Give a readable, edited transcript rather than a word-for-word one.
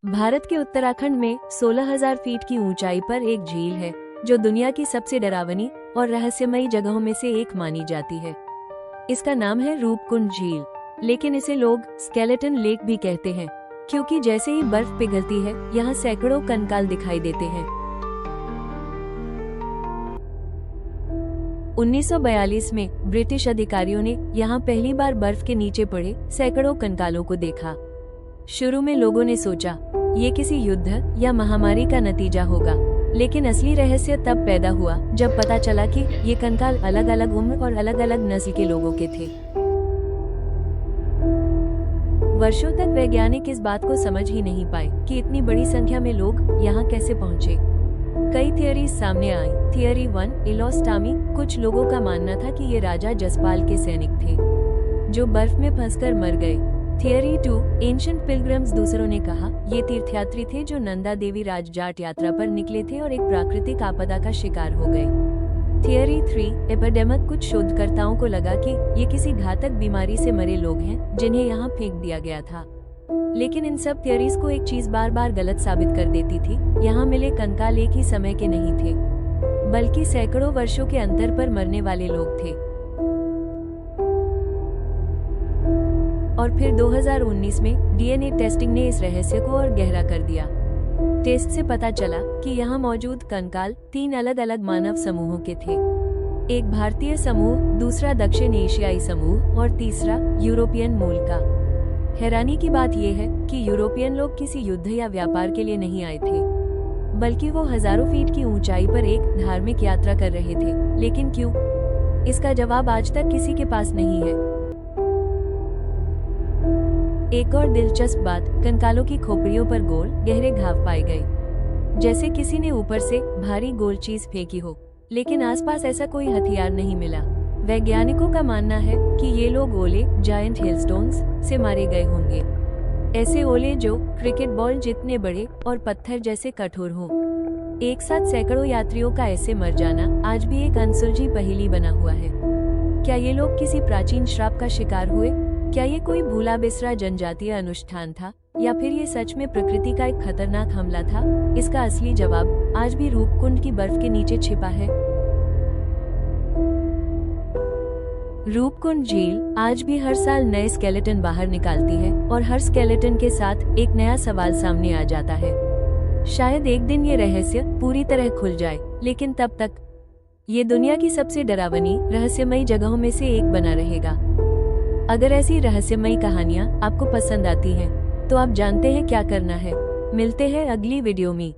भारत के उत्तराखंड में 16,000 फीट की ऊंचाई पर एक झील है जो दुनिया की सबसे डरावनी और रहस्यमयी जगहों में से एक मानी जाती है। इसका नाम है रूपकुंड झील, लेकिन इसे लोग स्केलेटन लेक भी कहते हैं क्योंकि जैसे ही बर्फ पिघलती है यहाँ सैकड़ों कंकाल दिखाई देते हैं। 1942 में ब्रिटिश अधिकारियों ने यहाँ पहली बार बर्फ के नीचे पड़े सैकड़ों कंकालों को देखा। शुरू में लोगों ने सोचा ये किसी युद्ध या महामारी का नतीजा होगा, लेकिन असली रहस्य तब पैदा हुआ जब पता चला कि ये कंकाल अलग अलग उम्र और अलग अलग नस्ल के लोगों के थे। वर्षों तक वैज्ञानिक इस बात को समझ ही नहीं पाए कि इतनी बड़ी संख्या में लोग यहाँ कैसे पहुँचे। कई थियरीज सामने आई। थियरी 1, इलोस्टामी। कुछ लोगों का मानना था कि ये राजा जसपाल के सैनिक थे जो बर्फ में फंसकर मर गए। Theory 2, ancient pilgrims. दूसरों ने कहा ये तीर्थयात्री थे जो नंदा देवी राजजाट यात्रा पर निकले थे और एक प्राकृतिक आपदा का शिकार हो गए। Theory 3, epidemic. कुछ शोधकर्ताओं को लगा कि ये किसी घातक बीमारी से मरे लोग हैं जिन्हें यहाँ फेंक दिया गया था। लेकिन इन सब थियरीज को एक चीज बार बार गलत साबित कर देती थी। यहाँ मिले कंकाल एक ही समय के नहीं थे, बल्कि सैकड़ों वर्षों के अंतर पर मरने वाले लोग थे। और फिर 2019 में डीएनए टेस्टिंग ने इस रहस्य को और गहरा कर दिया। टेस्ट से पता चला कि यहाँ मौजूद कंकाल 3 अलग अलग मानव समूहों के थे। एक भारतीय समूह, दूसरा दक्षिण एशियाई समूह और तीसरा यूरोपियन मूल का। हैरानी की बात यह है कि यूरोपियन लोग किसी युद्ध या व्यापार के लिए नहीं आए थे, बल्कि वो हजारों फीट की ऊंचाई पर एक धार्मिक यात्रा कर रहे थे। लेकिन क्यों? इसका जवाब आज तक किसी के पास नहीं है। एक और दिलचस्प बात, कंकालों की खोपड़ियों पर गोल गहरे घाव पाए गए, जैसे किसी ने ऊपर से भारी गोल चीज फेंकी हो, लेकिन आसपास ऐसा कोई हथियार नहीं मिला। वैज्ञानिकों का मानना है कि ये लोग ओले, जायंट हेलस्टोन्स से मारे गए होंगे। ऐसे ओले जो क्रिकेट बॉल जितने बड़े और पत्थर जैसे कठोर हों। एक साथ सैकड़ों यात्रियों का ऐसे मर जाना आज भी एक अनसुलझी पहेली बना हुआ है। क्या ये लोग किसी प्राचीन श्राप का शिकार हुए? क्या ये कोई भूला बिसरा जनजातीय अनुष्ठान था, या फिर ये सच में प्रकृति का एक खतरनाक हमला था? इसका असली जवाब आज भी रूपकुंड की बर्फ के नीचे छिपा है। रूपकुंड झील आज भी हर साल नए स्केलेटन बाहर निकालती है और हर स्केलेटन के साथ एक नया सवाल सामने आ जाता है। शायद एक दिन ये रहस्य पूरी तरह खुल जाए, लेकिन तब तक ये दुनिया की सबसे डरावनी रहस्यमयी जगहों में से एक बना रहेगा। अगर ऐसी रहस्यमयी कहानियाँ आपको पसंद आती हैं, तो आप जानते हैं क्या करना है। मिलते हैं अगली वीडियो में।